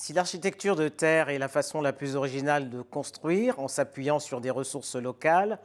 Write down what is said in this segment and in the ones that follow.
Si l'architecture de terre est la façon la plus originale de construire en s'appuyant sur des ressources locales,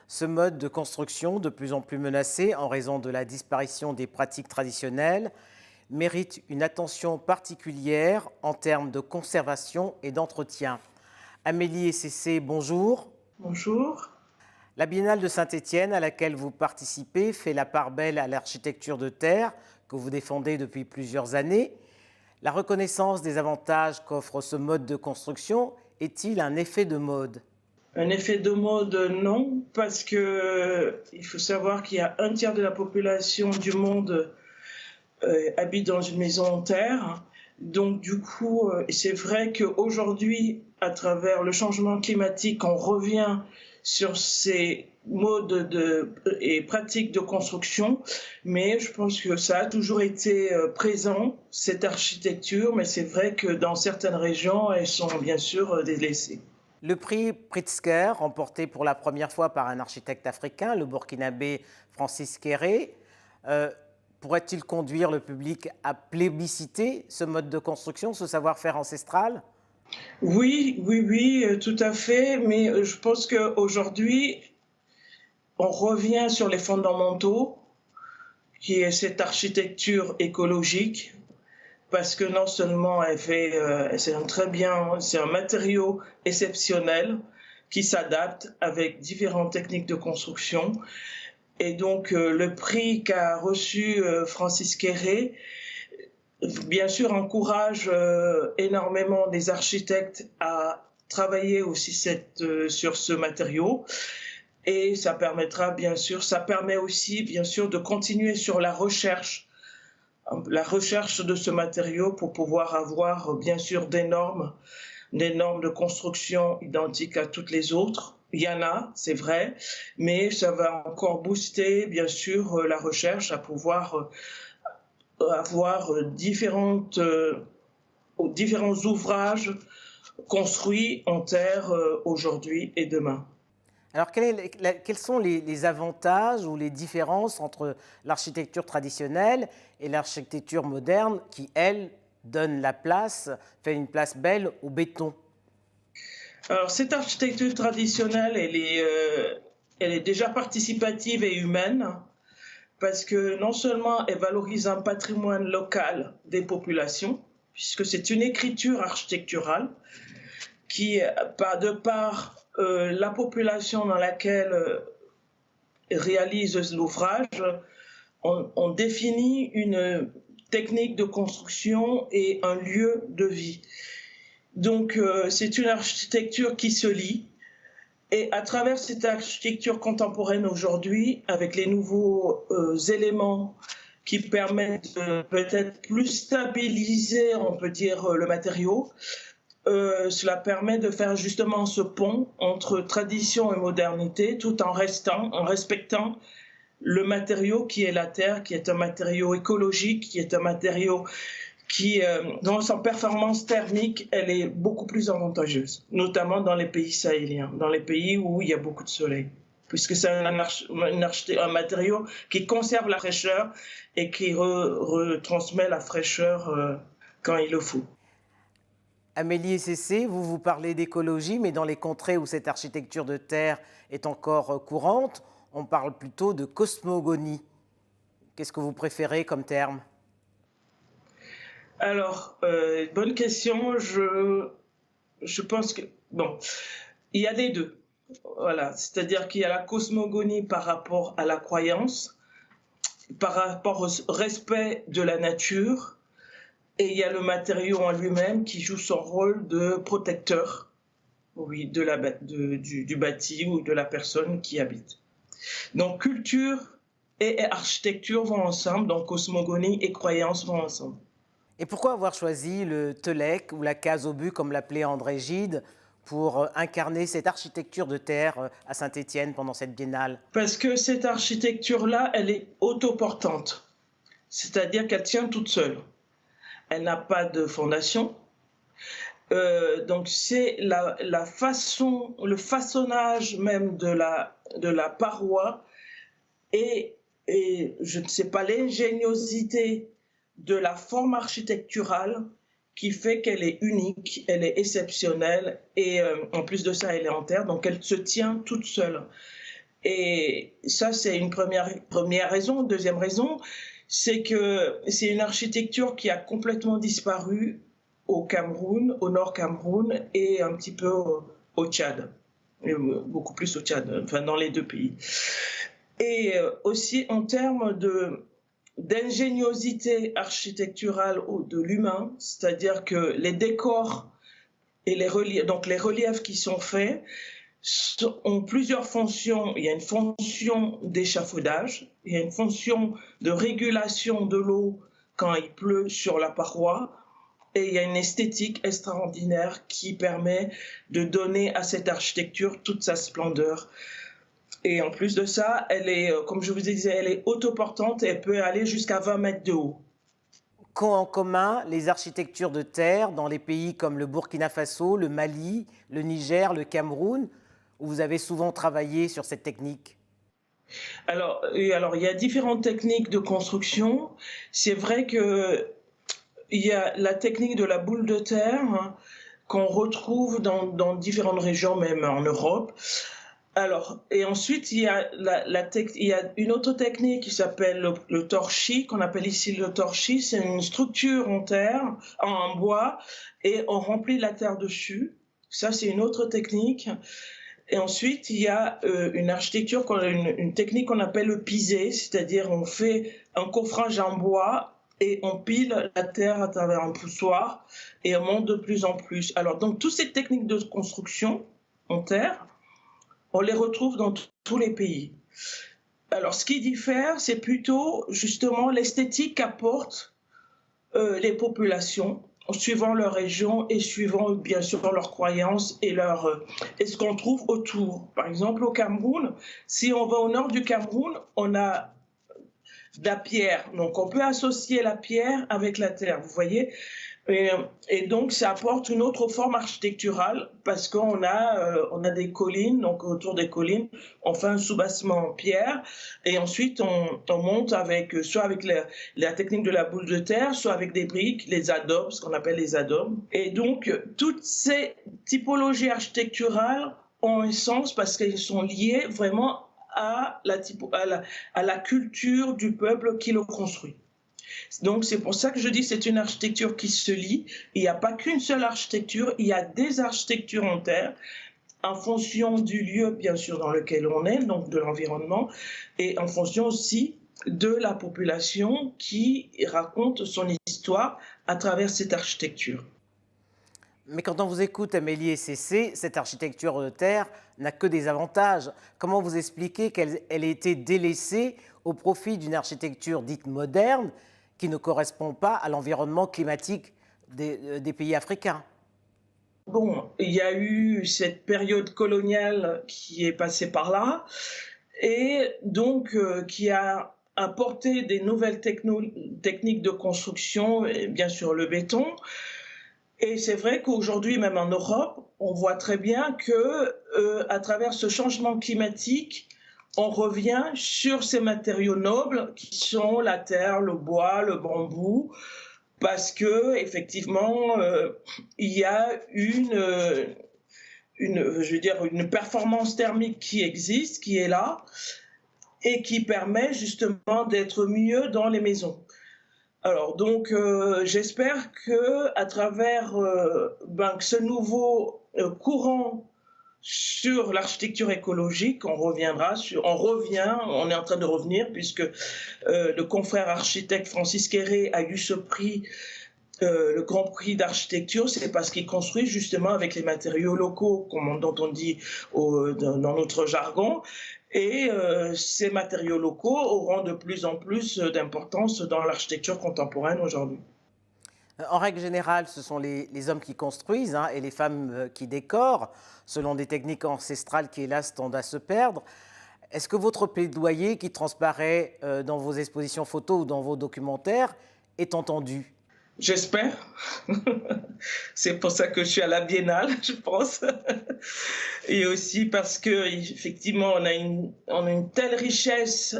ce mode de construction, de plus en plus menacé en raison de la disparition des pratiques traditionnelles, mérite une attention particulière en termes de conservation et d'entretien. Amélie Essessé, bonjour. Bonjour. La Biennale de Saint-Étienne, à laquelle vous participez, fait la part belle à l'architecture de terre que vous défendez depuis plusieurs années. La reconnaissance des avantages qu'offre ce mode de construction est-il un effet de mode? Un effet de mode, non, parce que il faut savoir qu'il y a un tiers de la population du monde habite dans une maison en terre. Donc du coup, c'est vrai qu'aujourd'hui, à travers le changement climatique, on revient sur ces modes et pratiques de construction, mais je pense que ça a toujours été présent, cette architecture, mais c'est vrai que dans certaines régions, elles sont bien sûr délaissées. Le prix Pritzker, remporté pour la première fois par un architecte africain, le burkinabé Francis Kéré, pourrait-il conduire le public à plébisciter ce mode de construction, ce savoir-faire ancestral? Oui, oui, oui, tout à fait, mais je pense qu'aujourd'hui, on revient sur les fondamentaux, qui est cette architecture écologique, parce que non seulement c'est un très bien, c'est un matériau exceptionnel qui s'adapte avec différentes techniques de construction. Et donc, le prix qu'a reçu Francis Kéré, bien sûr, encourage énormément les architectes à travailler aussi sur ce matériau. Et ça permettra, bien sûr, ça permet aussi, bien sûr, de continuer sur la recherche de ce matériau pour pouvoir avoir, bien sûr, des normes de construction identiques à toutes les autres. Il y en a, c'est vrai, mais ça va encore booster, bien sûr, la recherche à pouvoir avoir différents ouvrages construits en terre aujourd'hui et demain. Alors, quels sont les avantages ou les différences entre l'architecture traditionnelle et l'architecture moderne qui, elle, donne la place, fait une place belle au béton? Alors, cette architecture traditionnelle, elle est déjà participative et humaine parce que non seulement elle valorise un patrimoine local des populations, puisque c'est une écriture architecturale qui, de par la population dans laquelle réalise l'ouvrage, on définit une technique de construction et un lieu de vie. Donc c'est une architecture qui se lie. Et à travers cette architecture contemporaine aujourd'hui, avec les nouveaux éléments qui permettent de peut-être plus stabiliser, on peut dire, le matériau, cela permet de faire justement ce pont entre tradition et modernité, tout en respectant le matériau qui est la terre, qui est un matériau écologique, qui est un matériau qui, dans sa performance thermique, elle est beaucoup plus avantageuse, notamment dans les pays sahéliens, dans les pays où il y a beaucoup de soleil, puisque c'est un matériau qui conserve la fraîcheur et qui retransmet la fraîcheur quand il le faut. Amélie Essessé, vous parlez d'écologie, mais dans les contrées où cette architecture de terre est encore courante, on parle plutôt de cosmogonie. Qu'est-ce que vous préférez comme terme? Alors, bonne question. Je pense que, bon, il y a les deux. Voilà, c'est-à-dire qu'il y a la cosmogonie par rapport à la croyance, par rapport au respect de la nature, et il y a le matériau en lui-même qui joue son rôle de protecteur, oui, du bâti ou de la personne qui habite. Donc culture et architecture vont ensemble, donc cosmogonie et croyance vont ensemble. Et pourquoi avoir choisi le Telec ou la case au but, comme l'appelait André Gide, pour incarner cette architecture de terre à Saint-Étienne pendant cette biennale? Parce que cette architecture-là, elle est autoportante, c'est-à-dire qu'elle tient toute seule. Elle n'a pas de fondation. Donc c'est la façon, le façonnage même de la paroi et je ne sais pas, l'ingéniosité de la forme architecturale qui fait qu'elle est unique, elle est exceptionnelle et en plus de ça, elle est en terre, donc elle se tient toute seule. Et ça, c'est une première raison. Deuxième raison, c'est que c'est une architecture qui a complètement disparu au Cameroun, au nord Cameroun et un petit peu au Tchad, beaucoup plus au Tchad, enfin dans les deux pays. Et aussi en termes d'ingéniosité architecturale de l'humain, c'est-à-dire que les décors et les reliefs qui sont faits ont plusieurs fonctions. Il y a une fonction d'échafaudage, il y a une fonction de régulation de l'eau quand il pleut sur la paroi, et il y a une esthétique extraordinaire qui permet de donner à cette architecture toute sa splendeur. Et en plus de ça, elle est, comme je vous disais, elle est autoportante et elle peut aller jusqu'à 20 mètres de haut. Qu'ont en commun les architectures de terre dans les pays comme le Burkina Faso, le Mali, le Niger, le Cameroun, où vous avez souvent travaillé sur cette technique? Alors, il y a différentes techniques de construction. C'est vrai que il y a la technique de la boule de terre, hein, qu'on retrouve dans différentes régions, même en Europe. Alors, et ensuite, il y a, il y a une autre technique qui s'appelle le torchis, qu'on appelle ici le torchis. C'est une structure en terre, en bois, et on remplit la terre dessus. Ça, c'est une autre technique. Et ensuite, il y a une architecture, une technique qu'on appelle le pisé, c'est-à-dire on fait un coffrage en bois et on pile la terre à travers un poussoir et on monte de plus en plus. Alors, donc, toutes ces techniques de construction en terre, on les retrouve dans tous les pays. Alors, ce qui diffère, c'est plutôt justement l'esthétique qu'apportent les populations, suivant leur région et suivant bien sûr leurs croyances et, et ce qu'on trouve autour. Par exemple, au Cameroun, si on va au nord du Cameroun, on a de la pierre. Donc, on peut associer la pierre avec la terre, vous voyez. Et donc, ça apporte une autre forme architecturale parce qu'on a des collines, donc autour des collines, on fait un soubassement en pierre et ensuite on monte soit avec la technique de la boule de terre, soit avec des briques, les adobes, ce qu'on appelle les adobes. Et donc, toutes ces typologies architecturales ont un sens parce qu'elles sont liées vraiment à la culture du peuple qui le construit. Donc c'est pour ça que je dis que c'est une architecture qui se lie. Il n'y a pas qu'une seule architecture, il y a des architectures en terre en fonction du lieu bien sûr dans lequel on est, donc de l'environnement, et en fonction aussi de la population qui raconte son histoire à travers cette architecture. Mais quand on vous écoute, Amélie et Cécé, cette architecture de terre n'a que des avantages. Comment vous expliquez qu'elle ait été délaissée au profit d'une architecture dite moderne qui ne correspond pas à l'environnement climatique des pays africains? Bon, il y a eu cette période coloniale qui est passée par là et donc qui a apporté des nouvelles techniques de construction, et bien sûr le béton. Et c'est vrai qu'aujourd'hui, même en Europe, on voit très bien que à travers ce changement climatique, on revient sur ces matériaux nobles qui sont la terre, le bois, le bambou, parce que effectivement, il y a je veux dire, une performance thermique qui existe, qui est là, et qui permet justement d'être mieux dans les maisons. Alors donc, j'espère que à travers ce nouveau courant sur l'architecture écologique, on est en train de revenir puisque le confrère architecte Francis Quéré a eu ce prix, le Grand Prix d'architecture, c'est parce qu'il construit justement avec les matériaux locaux, dont on dit dans notre jargon. Et ces matériaux locaux auront de plus en plus d'importance dans l'architecture contemporaine aujourd'hui. En règle générale, ce sont les hommes qui construisent et les femmes qui décorent, selon des techniques ancestrales qui, hélas, tendent à se perdre. Est-ce que votre plaidoyer, qui transparaît dans vos expositions photos ou dans vos documentaires, est entendu? J'espère. C'est pour ça que je suis à la Biennale, je pense. Et aussi parce qu'effectivement, on a une telle richesse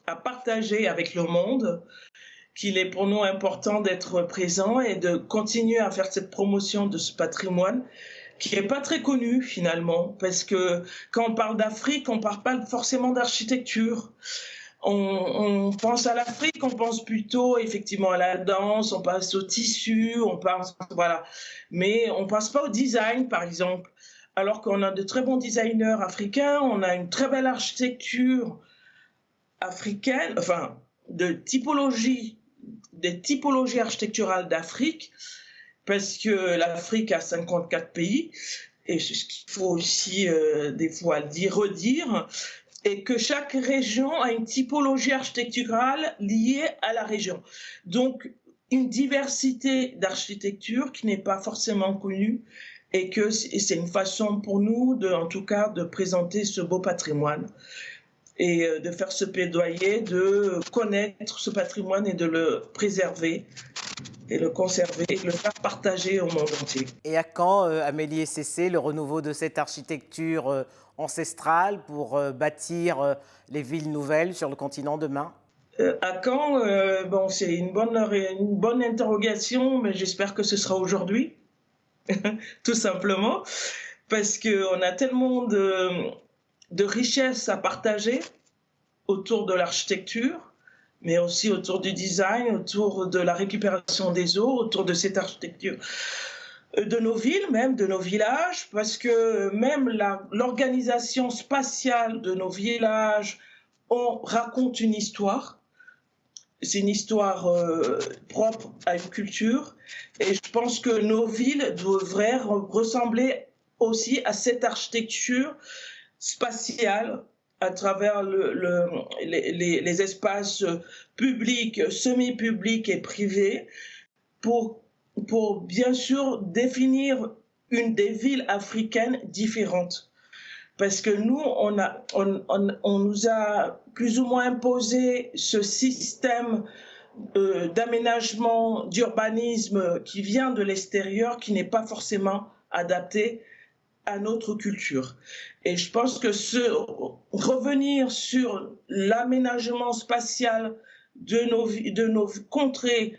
à partager avec le monde qu'il est pour nous important d'être présent et de continuer à faire cette promotion de ce patrimoine qui n'est pas très connu finalement, parce que quand on parle d'Afrique, on ne parle pas forcément d'architecture. On pense à l'Afrique, on pense plutôt effectivement à la danse, on pense au tissu, on pense, voilà. Mais on ne pense pas au design, par exemple. Alors qu'on a de très bons designers africains, on a une très belle architecture africaine, enfin, des typologies architecturales d'Afrique, parce que l'Afrique a 54 pays, et c'est ce qu'il faut aussi des fois redire, et que chaque région a une typologie architecturale liée à la région. Donc, une diversité d'architecture qui n'est pas forcément connue, et que c'est une façon pour nous, en tout cas, de présenter ce beau patrimoine et de faire ce plaidoyer, de connaître ce patrimoine et de le préserver et le conserver et le faire partager au monde entier. Et à quand, Amélie et Cécé, le renouveau de cette architecture ancestrale pour bâtir les villes nouvelles sur le continent demain? À quand bon, c'est une bonne interrogation, mais j'espère que ce sera aujourd'hui, tout simplement, parce qu'on a tellement de richesses à partager autour de l'architecture, mais aussi autour du design, autour de la récupération des eaux, autour de cette architecture, de nos villes, même de nos villages, parce que même l'organisation spatiale de nos villages, on raconte une histoire. C'est une histoire propre à une culture, et je pense que nos villes devraient ressembler aussi à cette architecture spatiale à travers les espaces publics, semi-publics et privés pour bien sûr définir des villes africaines différentes. Parce que nous, on nous a plus ou moins imposé ce système d'aménagement, d'urbanisme qui vient de l'extérieur, qui n'est pas forcément adapté à notre culture. Et je pense que revenir sur l'aménagement spatial de nos contrées,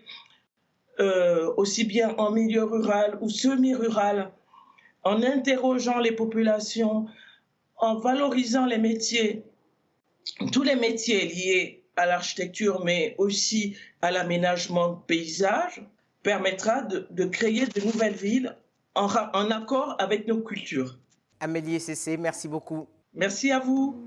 aussi bien en milieu rural ou semi-rural, en interrogeant les populations, en valorisant les métiers, tous les métiers liés à l'architecture, mais aussi à l'aménagement de paysages, permettra de créer de nouvelles villes en accord avec nos cultures. Amélie et Cécé, merci beaucoup. Merci à vous.